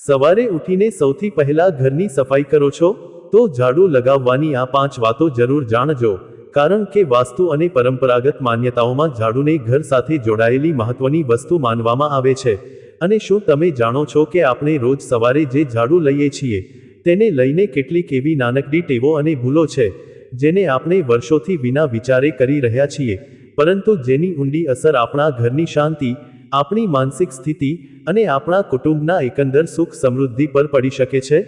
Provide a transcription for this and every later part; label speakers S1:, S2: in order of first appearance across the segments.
S1: સવારે ઉઠીને સૌથી પહેલા ઘરની સફાઈ કરો છો? તો ઝાડુ લગાવવાની આ 5 વાતો જરૂર જાણજો, કારણ કે વાસ્તુ અને પરંપરાગત માન્યતાઓમાં ઝાડુને ઘર સાથે જોડાયેલી મહત્વની વસ્તુ માનવામાં આવે છે. અને શું તમે જાણો છો કે આપણે રોજ સવારે જે ઝાડુ લઈએ છીએ, તેને લઈને કેટલીક એવી નાનકડી ટેવો અને ભૂલો છે, જેને આપણે વર્ષોથી વિના વિચારે કરી રહ્યા છીએ, પરંતુ જેની ઊંડી અસર આપણા ઘરની શાંતિ, આપણી માનસિક સ્થિતિ અને આપણા કુટુંબના એકંદર સુખ સમૃદ્ધિ પર પડી શકે છે?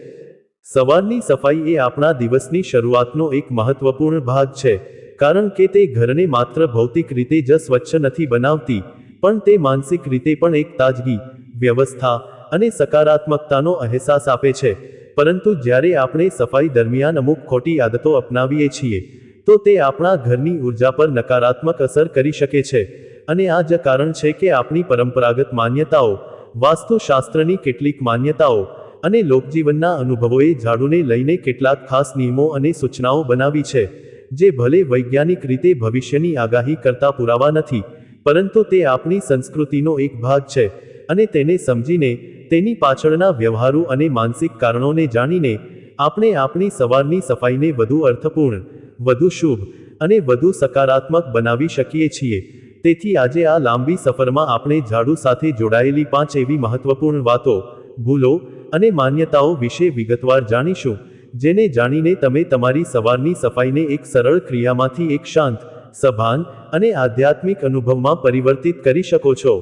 S1: સવારની સફાઈ એ આપણા દિવસની શરૂઆતનો એક મહત્વપૂર્ણ ભાગ છે, કારણ કે તે ઘરને માત્ર ભૌતિક રીતે જ સ્વચ્છ નથી બનાવતી, પણ તે માનસિક રીતે પણ એક તાજગી, વ્યવસ્થા અને સકારાત્મકતાનો અહેસાસ આપે છે. પરંતુ જ્યારે આપણે સફાઈ દરમિયાન અમુક ખોટી આદતો અપનાવીએ છીએ, તો તે આપણા ઘરની ઊર્જા પર નકારાત્મક અસર કરી શકે છે. અને આ જ કારણ છે કે આપણી પરંપરાગત માન્યતાઓ, વાસ્તુશાસ્ત્રની કેટલીક માન્યતાઓ અને લોકજીવનના અનુભવોએ ઝાડુને લઈને કેટલાક ખાસ નિયમો અને સૂચનાઓ બનાવી છે, જે ભલે વૈજ્ઞાનિક રીતે ભવિષ્યની આગાહી કરતા પુરાવા નથી, પરંતુ તે આપણી સંસ્કૃતિનો એક ભાગ છે. અને તેને સમજીને, તેની પાછળના વ્યવહારુ અને માનસિક કારણોને જાણીને, આપણે આપણી સવારની સફાઈને વધુ અર્થપૂર્ણ, વધુ શુભ અને વધુ સકારાત્મક બનાવી શકીએ છીએ. તેથી આજે આ લાંબી સફરમાં આપણે ઝાડુ સાથે જોડાયેલી 5 એવી મહત્વપૂર્ણ વાતો, ભૂલો અને માન્યતાઓ વિશે વિગતવાર જાણીશું, જેને જાણીને તમે તમારી સવારની સફાઈને એક સરળ ક્રિયામાંથી એક શાંત, સભાન અને આધ્યાત્મિક અનુભવમાં પરિવર્તિત કરી શકો છો.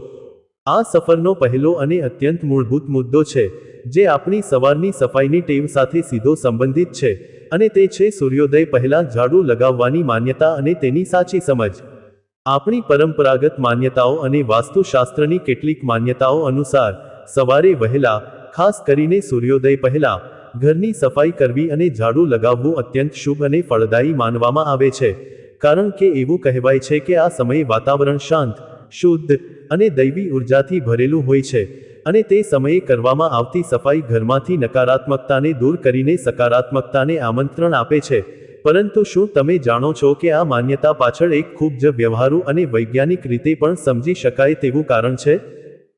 S1: આ સફરનો પહેલો અને અત્યંત મૂળભૂત મુદ્દો છે, જે આપણી સવારની સફાઈની ટેવ સાથે સીધો સંબંધિત છે, અને તે છે સૂર્યોદય પહેલાં ઝાડુ લગાવવાની માન્યતા અને તેની સાચી સમજ. આપણી પરંપરાગત માન્યતાઓ અને વાસ્તુશાસ્ત્રની કેટલીક માન્યતાઓ અનુસાર, સવારે વહેલા, ખાસ કરીને સૂર્યોદય પહેલા, ઘરની સફાઈ કરવી અને ઝાડુ લગાવવું અત્યંત શુભ અને ફળદાયી માનવામાં આવે છે, કારણ કે એવું કહેવાય છે કે આ સમયે વાતાવરણ શાંત, શુદ્ધ અને દૈવી ઉર્જાથી ભરેલું હોય છે, અને તે સમયે કરવામાં આવતી સફાઈ ઘરમાંથી નકારાત્મકતાને દૂર કરીને સકારાત્મકતાને આમંત્રણ આપે છે. પરંતુ શું તમે જાણો છો કે આ માન્યતા પાછળ એક ખૂબ જ વ્યવહારુ અને વૈજ્ઞાનિક રીતે પણ સમજી શકાય તેવું કારણ છે?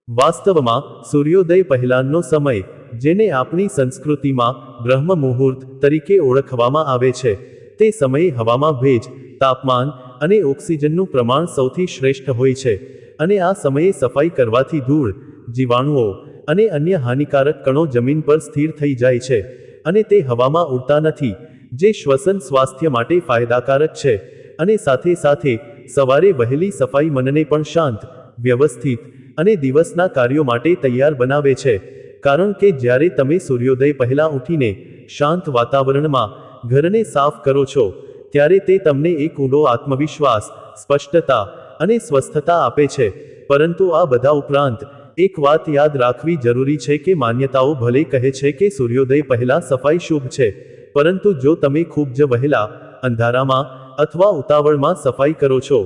S1: વાસ્તવમાં, સૂર્યોદય પહેલાંનો સમય, જેને આપણી સંસ્કૃતિમાં બ્રહ્મ મુહૂર્ત તરીકે ઓળખવામાં આવે છે, તે સમયે હવામાં ભેજ, તાપમાન અને ઓક્સિજનનું પ્રમાણ સૌથી શ્રેષ્ઠ હોય છે. અને આ સમયે સફાઈ કરવાથી ધૂળ, જીવાણુઓ અને અન્ય હાનિકારક કણો જમીન પર સ્થિર થઈ જાય છે, અને તે હવામાં ઉડતા નથી, જે શ્વસન સ્વાસ્થ્ય માટે ફાયદાકારક છે. અને સાથે સાથે, સવારે વહેલી સફાઈ મનને પણ શાંત, વ્યવસ્થિત અને દિવસના કાર્યો માટે તૈયાર બનાવે છે, કારણ કે જ્યારે તમે સૂર્યોદય પહેલાં ઉઠીને, શાંત વાતાવરણમાં, ઘરને સાફ કરો છો, ત્યારે તે તમને એક ઊંડો આત્મવિશ્વાસ, સ્પષ્ટતા અને સ્વસ્થતા આપે છે. પરંતુ આ બધા ઉપરાંત, એક વાત યાદ રાખવી જરૂરી છે કે માન્યતાઓ ભલે કહે છે કે સૂર્યોદય પહેલાં સફાઈ શુભ છે, પરંતુ જો તમે ખૂબ જ વહેલા, અંધારામાં અથવા ઉતાવળમાં સફાઈ કરો છો,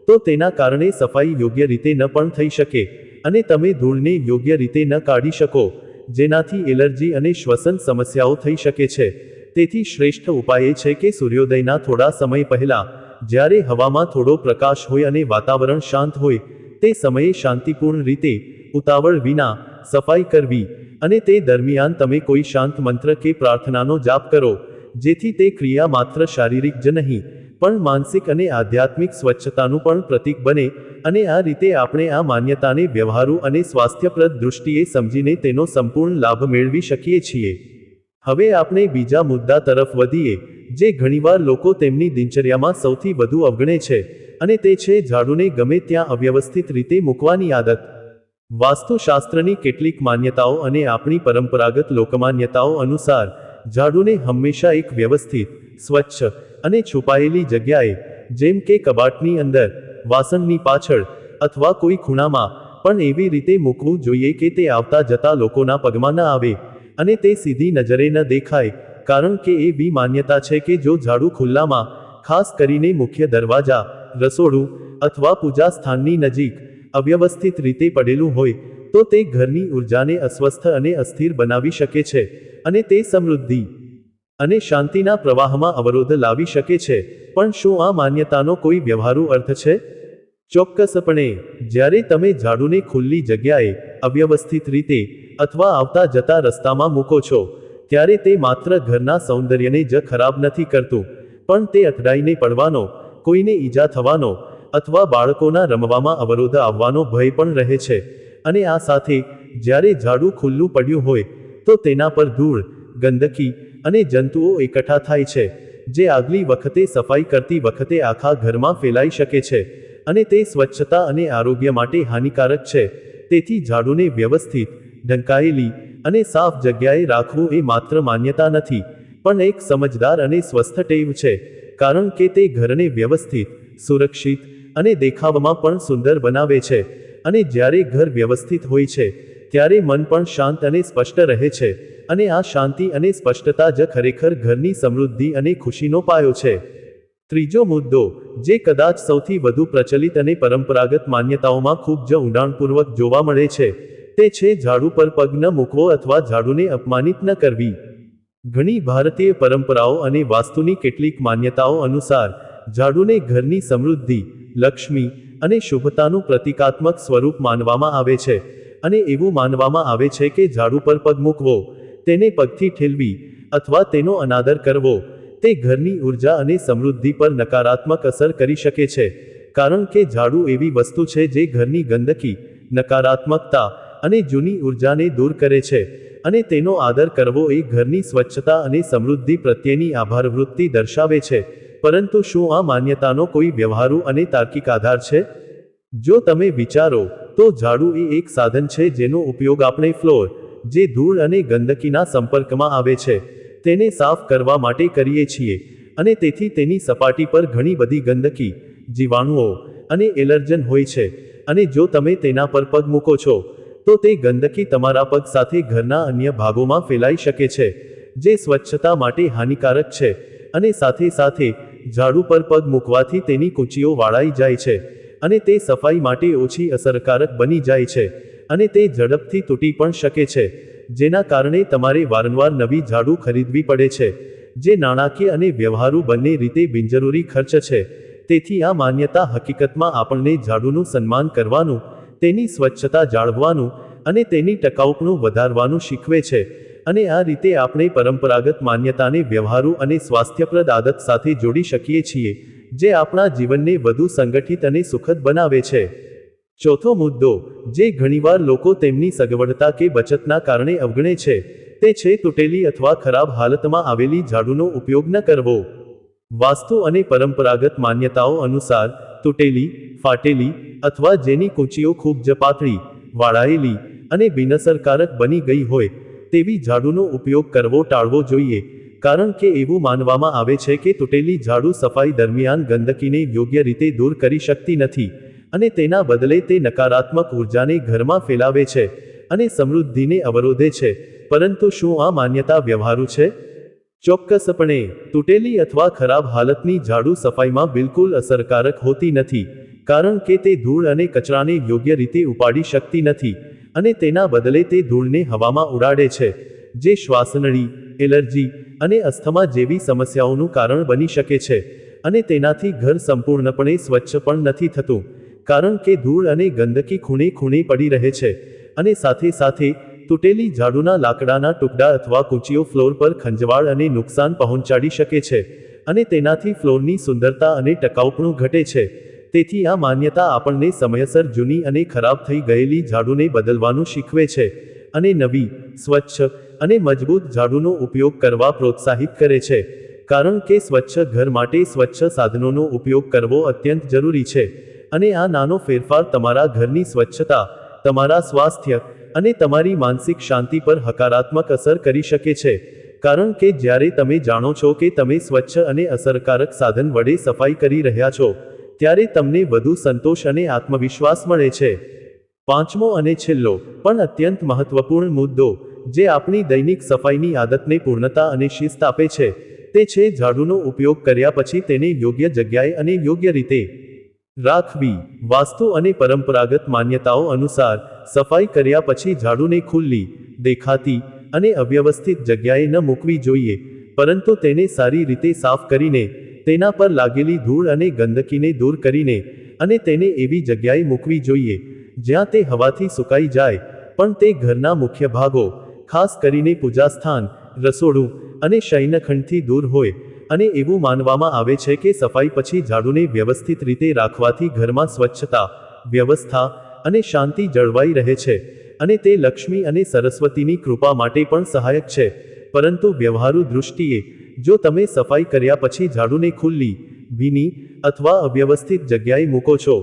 S1: તો તેના કારણે સફાઈ યોગ્ય રીતે ન પણ થઈ શકે, અને તમે ધૂળને યોગ્ય રીતે ન કાઢી શકો, જેનાથી એલર્જી અને શ્વસન સમસ્યાઓ થઈ શકે છે. તેથી શ્રેષ્ઠ ઉપાય એ છે કે સૂર્યોદયના થોડા સમય પહેલા, જ્યારે હવામાં થોડો પ્રકાશ હોય અને વાતાવરણ શાંત હોય, તે સમયે શાંતિપૂર્ણ રીતે, ઉતાવળ વિના, સફાઈ કરવી. અને તે દરમિયાન તમે કોઈ શાંત મંત્ર કે પ્રાર્થનાનો જાપ કરો, જેથી તે ક્રિયા માત્ર શારીરિક જ નહીં, પણ માનસિક અને આધ્યાત્મિક સ્વચ્છતાનું પણ પ્રતીક બને. અને આ રીતે આપણે આ માન્યતાને વ્યવહારુ અને સ્વાસ્થ્યપ્રદ દૃષ્ટિએ સમજીને તેનો સંપૂર્ણ લાભ મેળવી શકીએ છીએ. હવે આપણે બીજા મુદ્દા તરફ વધીએ, જે ઘણીવાર લોકો તેમની દિનચર્યામાં સૌથી વધુ અવગણે છે, અને તે છે ઝાડુને ગમે ત્યાં અવ્યવસ્થિત રીતે મૂકવાની આદત. વાસ્તુશાસ્ત્રની કેટલીક માન્યતાઓ અને આપણી પરંપરાગત લોકમાન્યતાઓ અનુસાર, ઝાડુને હંમેશા એક વ્યવસ્થિત, સ્વચ્છ અને છુપાયેલી જગ્યાએ, જેમ કે કબાટની અંદર, વાસણની પાછળ અથવા કોઈ ખૂણામાં, પણ એવી રીતે મૂકવું જોઈએ કે તે આવતા જતા લોકોના પગમાં ન આવે, અને તે સીધી નજરે ન દેખાય, કારણ કે એવી માન્યતા છે કે જો ઝાડુ ખુલ્લામાં, ખાસ કરીને મુખ્ય દરવાજા, રસોડું અથવા પૂજા સ્થાનની નજીક, અવ્યવસ્થિત રીતે પડેલું હોય, તો તે ઘરની ઊર્જાને અસ્વસ્થ અને અસ્થિર બનાવી શકે છે, અને તે સમૃદ્ધિ અને શાંતિના પ્રવાહમાં અવરોધ લાવી શકે છે. પણ શું આ માન્યતાનો કોઈ વ્યવહારુ અર્થ છે? ચોક્કસપણે. જ્યારે તમે ઝાડુને ખુલ્લી જગ્યાએ, અવ્યવસ્થિત રીતે અથવા આવતા જતા રસ્તામાં મૂકો છો, ત્યારે તે માત્ર ઘરના સૌંદર્યને જ ખરાબ નથી કરતું, પણ તે અથડાઈને પડવાનો, કોઈને ઈજા થવાનો અથવા બાળકોના રમવામાં અવરોધ આવવાનો ભય પણ રહે છે. અને આ સાથે, જ્યારે ઝાડુ ખુલ્લું પડ્યું હોય, તો તેના પર ધૂળ, ગંદકી અને જંતુઓ એકઠા થાય છે, જે આગલી વખતે સફાઈ કરતી વખતે આખા ઘરમાં ફેલાઈ શકે છે, અને તે સ્વચ્છતા અને આરોગ્ય માટે હાનિકારક છે. તેથી ઝાડુને વ્યવસ્થિત, ઢંકાયેલી અને સાફ જગ્યાએ રાખવું એ માત્ર માન્યતા નથી, પણ એક સમજદાર અને સ્વસ્થ ટેવ છે, કારણ કે તે ઘરને વ્યવસ્થિત, સુરક્ષિત અને દેખાવમાં પણ સુંદર બનાવે છે. અને જ્યારે ઘર વ્યવસ્થિત હોય છે, ત્યારે મન પણ શાંત અને સ્પષ્ટ રહે છે, અને આ શાંતિ અને સ્પષ્ટતા જ ખરેખર ઘરની સમૃદ્ધિ અને ખુશીનો પાયો છે. ત્રીજો મુદ્દો, જે કદાચ સૌથી વધુ પ્રચલિત અને પરંપરાગત માન્યતાઓમાં ખૂબ જ ઊંડાણપૂર્વક જોવા મળે છે, તે છે ઝાડુ પર પગ ન મૂકવો અથવા ઝાડુને અપમાનિત ન કરવી. ઘણી ભારતીય પરંપરાઓ અને વાસ્તુની કેટલીક માન્યતાઓ અનુસાર, ઝાડુને ઘરની સમૃદ્ધિ, લક્ષ્મી અને શુભતાનું પ્રતીકાત્મક સ્વરૂપ માનવામાં આવે છે, અને એવું માનવામાં આવે છે કે ઝાડુ પર પગ મૂકવો, તેને પગથી ઠેલવી અથવા તેનો અનાદર કરવો, તે ઘરની ઉર્જા અને સમૃદ્ધિ પર નકારાત્મક અસર કરી શકે છે, કારણ કે ઝાડુ એવી વસ્તુ છે જે ઘરની ગંદકી, નકારાત્મકતા અને જૂની ઉર્જાને દૂર કરે છે, અને તેનો આદર કરવો એ ઘરની સ્વચ્છતા અને સમૃદ્ધિ પ્રત્યેની આભારવૃત્તિ દર્શાવે છે. પરંતુ શું આ માન્યતાનો કોઈ વ્યવહારુ અને તાર્કિક આધાર છે? જો તમે વિચારો, તો ઝાડુ એ એક સાધન છે જેનો ઉપયોગ આપણે ફ્લોર, જે ધૂળ અને ગંદકીના સંપર્કમાં આવે છે, તેને સાફ કરવા માટે કરીએ છીએ, અને તેથી તેની સપાટી પર ઘણી બધી ગંદકી, જીવાણુઓ અને એલર્જન હોય છે, અને જો તમે તેના પર પગ મૂકો છો, તો તે ગંદકી તમારા પગ સાથે ઘરના અન્ય ભાગોમાં ફેલાઈ શકે છે, જે સ્વચ્છતા માટે હાનિકારક છે. અને સાથે સાથે, ઝાડુ પર પગ મૂકવાથી તેની કૂંચીઓ વાળાઈ જાય છે, અને તે સફાઈ માટે ઓછી અસરકારક બની જાય છે, અને તે ઝડપથી તૂટી પણ શકે છે, જેના કારણે તમારે વારંવાર નવી ઝાડુ ખરીદવી પડે છે, જે નાણાકીય અને વ્યવહારુ બંને રીતે બિનજરૂરી ખર્ચ છે. તેથી આ માન્યતા હકીકતમાં આપણને ઝાડુનું સન્માન કરવાનું, તેની સ્વચ્છતા જાળવવાનું અને તેની ટકાઉપણું વધારવાનું શીખવે છે. અને આ રીતે આપણે પરંપરાગત માન્યતાને વ્યવહારુ અને સ્વાસ્થ્યપ્રદ આદત સાથે જોડી શકીએ છીએ, જે આપણા જીવનને વધુ સંગઠિત અને સુખદ બનાવે છે. ચોથો મુદ્દો, જે ઘણીવાર લોકો તેમની સગવડતા કે બચતના કારણે અવગણે છે, તે છે તૂટેલી અથવા ખરાબ હાલતમાં આવેલી ઝાડુનો ઉપયોગ ન કરવો. વાસ્તુ અને પરંપરાગત માન્યતાઓ અનુસાર, તૂટેલી, ફાટેલી અથવા જેની કૂંચીઓ ખૂબ જ પાતળી, વાળાયેલી અને બિનઅસરકારક બની ગઈ હોય, તેવી ઝાડુનો ઉપયોગ કરવો ટાળવો જોઈએ, કારણ કે એવું માનવામાં આવે છે કે તૂટેલી ઝાડુ સફાઈ દરમિયાન ગંદકીને યોગ્ય રીતે દૂર કરી શકતી નથી, અને તેના બદલે તે નકારાત્મક ઉર્જાને ઘરમાં ફેલાવે છે, અને સમૃદ્ધિને અવરોધે છે. પરંતુ શું આ માન્યતા વ્યવહારુ છે? ચોક્કસપણે, તૂટેલી અથવા ખરાબ હાલતની ઝાડુ સફાઈમાં બિલકુલ અસરકારક હોતી નથી, કારણ કે તે ધૂળ અને કચરાને યોગ્ય રીતે ઉપાડી શકતી નથી, અને તેના બદલે તે ધૂળને હવામાં ઉડાડે છે, જે શ્વાસનળી, એલર્જી અને અસ્થમા જેવી સમસ્યાઓનું કારણ બની શકે છે. અને તેનાથી ઘર સંપૂર્ણપણે સ્વચ્છ પણ નથી થતું, કારણ કે ધૂળ અને ગંદકી ખૂણે ખૂણે પડી રહે છે. અને સાથે સાથે, તૂટેલી ઝાડુના લાકડાના ટુકડા અથવા કૂંચીઓ ફ્લોર પર ખંજવાળ અને નુકસાન પહોંચાડી શકે છે, અને તેનાથી ફ્લોરની સુંદરતા અને ટકાઉપણું ઘટે છે. તેથી આ માન્યતા આપણને સમયસર જૂની અને ખરાબ થઈ ગયેલી ઝાડુને બદલવાનું શીખવે છે, અને નવી, સ્વચ્છ અને મજબૂત ઝાડુનો ઉપયોગ કરવા પ્રોત્સાહિત કરે છે, કારણ કે સ્વચ્છ ઘર માટે સ્વચ્છ સાધનોનો ઉપયોગ કરવો અત્યંત જરૂરી છે. અને આ નાનો ફેરફાર તમારા ઘરની સ્વચ્છતા, તમારા સ્વાસ્થ્ય અને તમારી માનસિક શાંતિ પર હકારાત્મક અસર કરી શકે છે, કારણ કે જ્યારે તમે જાણો છો કે તમે સ્વચ્છ અને અસરકારક સાધન વડે સફાઈ કરી રહ્યા છો, ત્યારે તમને વધુ સંતોષ અને આત્મવિશ્વાસ મળે છે. પાંચમો અને છેલ્લો, પણ અત્યંત મહત્વપૂર્ણ મુદ્દો, જે આપણી દૈનિક સફાઈની આદતને પૂર્ણતા અને શિસ્ત આપે છે, તે છે ઝાડુનો ઉપયોગ કર્યા પછી તેને યોગ્ય જગ્યાએ અને યોગ્ય રીતે રાખવી. વાસ્તુ અને પરંપરાગત માન્યતાઓ અનુસાર, સફાઈ કર્યા પછી ઝાડુને ખુલ્લી, દેખાતી અને અવ્યવસ્થિત જગ્યાએ ન મૂકવી જોઈએ, પરંતુ તેને સારી રીતે સાફ કરીને, તેના પર લાગેલી ધૂળ અને ગંદકીને દૂર કરીને, અને તેને એવી જગ્યાએ મૂકવી જોઈએ, જ્યાં તે હવાથી સુકાઈ જાય, પણ તે ઘરના મુખ્ય ભાગો, ખાસ કરીને પૂજાસ્થાન, રસોડું અને શયનખંડથી દૂર હોય, અને એવું માનવામાં આવે છે કે સફાઈ પછી ઝાડુને વ્યવસ્થિત રીતે રાખવાથી ઘરમાં સ્વચ્છતા, વ્યવસ્થા અને શાંતિ જળવાઈ રહે છે, અને તે લક્ષ્મી અને સરસ્વતીની કૃપા માટે પણ સહાયક છે. પરંતુ વ્યવહારુ દૃષ્ટિએ, જો તમે સફાઈ કર્યા પછી ઝાડુને ખુલ્લી, ભીની અથવા અવ્યવસ્થિત જગ્યાએ મૂકો છો,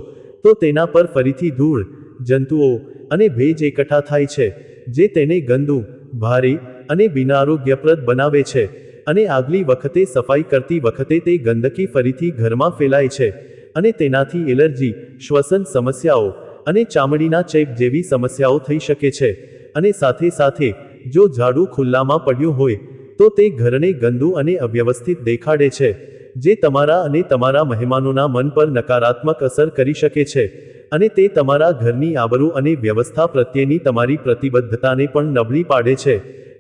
S1: તો તેના પર ફરીથી ધૂળ, જંતુઓ અને ભેજ એકઠા થાય છે, જે તેને ગંદુ, ભારે અને બિનઆરોગ્યપ્રદ બનાવે છે, અને આગલી વખતે સફાઈ કરતી વખતે તે ગંદકી ફરીથી ઘરમાં ફેલાય છે, અને તેનાથી એલર્જી, શ્વસન સમસ્યાઓ અને ચામડીના ચેપ જેવી સમસ્યાઓ થઈ શકે છે. અને સાથે સાથે, જો ઝાડુ ખુલ્લામાં પડ્યું હોય, તો તે ઘરને ગંદુ અને અવ્યવસ્થિત દેખાડે છે, જે તમારા અને તમારા મહેમાનોના મન પર નકારાત્મક અસર કરી શકે છે, અને તે તમારા ઘરની આબરૂ અને વ્યવસ્થા પ્રત્યેની તમારી પ્રતિબદ્ધતાને પણ નબળી પાડે છે.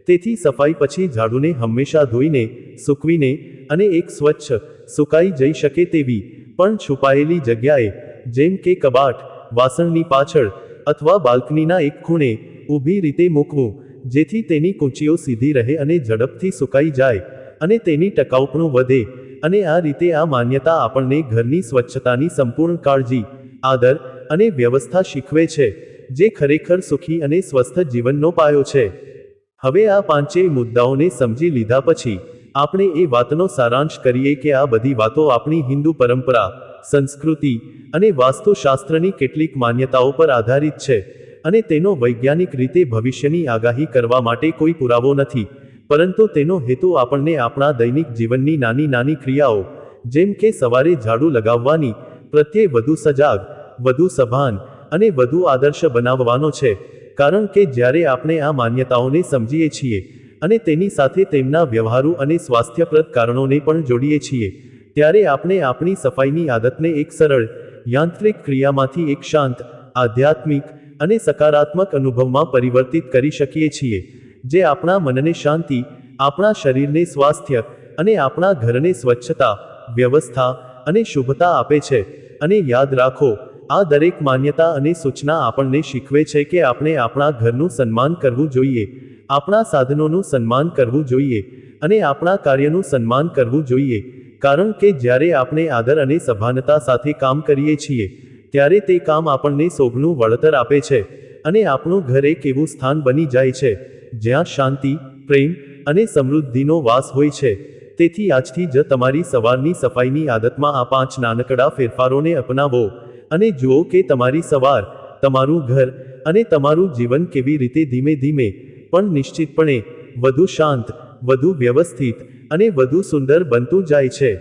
S1: તેથી સફાઈ પછી ઝાડુને હંમેશા ધોઈને, સૂકવીને અને એક સ્વચ્છ, સુકાઈ જઈ શકે તેવી પણ છુપાયેલી જગ્યાએ, જેમ કે કબાટ, વાસણની પાછળ અથવા બાલ્કનીના એક ખૂણે, ઊભી રીતે મૂકવું, જેથી તેની કૂંચીઓ સીધી રહે અને ઝડપથી સુકાઈ જાય, અને તેની ટકાઉપણું વધે. અને આ રીતે આ માન્યતા આપણને ઘરની સ્વચ્છતાની સંપૂર્ણ કાળજી, આદર અને વ્યવસ્થા શીખવે છે, જે ખરેખર સુખી અને સ્વસ્થ જીવનનો પાયો છે. હવે આ પાંચેય મુદ્દાઓને સમજી લીધા પછી, આપણે એ વાતનો સારાંશ કરીએ કે આ બધી વાતો આપણી હિન્દુ પરંપરા, સંસ્કૃતિ અને વાસ્તુશાસ્ત્રની કેટલીક માન્યતાઓ પર આધારિત છે, અને તેનો વૈજ્ઞાનિક રીતે ભવિષ્યની આગાહી કરવા માટે કોઈ પુરાવો નથી, પરંતુ તેનો હેતુ આપણને આપણા દૈનિક જીવનની નાની નાની ક્રિયાઓ, જેમ કે સવારે ઝાડુ લગાવવાની, પ્રત્યે વધુ સજાગ, વધુ સભાન અને વધુ આદર્શ બનાવવાનો છે. કારણ કે જ્યારે આપણે આ માન્યતાઓને સમજીએ છીએ, અને તેની સાથે તેમના વ્યવહારુ અને સ્વાસ્થ્યપ્રદ કારણોને પણ જોડીએ છીએ, ત્યારે આપણે આપણી સફાઈની આદતને એક સરળ, યાંત્રિક ક્રિયામાંથી એક શાંત, આધ્યાત્મિક અને સકારાત્મક અનુભવમાં પરિવર્તિત કરી શકીએ છીએ, જે આપણા મનને શાંતિ, આપણા શરીરને સ્વાસ્થ્ય અને આપણા ઘરને સ્વચ્છતા, વ્યવસ્થા અને શુભતા આપે છે. અને યાદ રાખો, આ દરેક માન્યતા અને સૂચના આપણને શીખવે છે કે આપણે આપણા ઘરનું સન્માન કરવું જોઈએ, આપણા સાધનોનું સન્માન કરવું જોઈએ, અને આપણા કાર્યનું સન્માન કરવું જોઈએ, કારણ કે જ્યારે આપણે આદર અને સભાનતા સાથે કામ કરીએ છીએ, ત્યારે તે કામ આપણને સોગનું વળતર આપે છે, અને આપણું ઘર એક એવું સ્થાન બની જાય છે, જ્યાં શાંતિ, પ્રેમ અને સમૃદ્ધિનો વાસ હોય છે. તેથી આજથી જ તમારી સવારની સફાઈની આદતમાં આ 5 નાનકડા ફેરફારોને અપનાવો, અને જુઓ કે તમારી સવાર, તમારું ઘર અને તમારું જીવન કેવી રીતે ધીમે ધીમે પણ નિશ્ચિતપણે વધુ શાંત, વધુ વ્યવસ્થિત અને વધુ સુંદર બનતું જાય છે.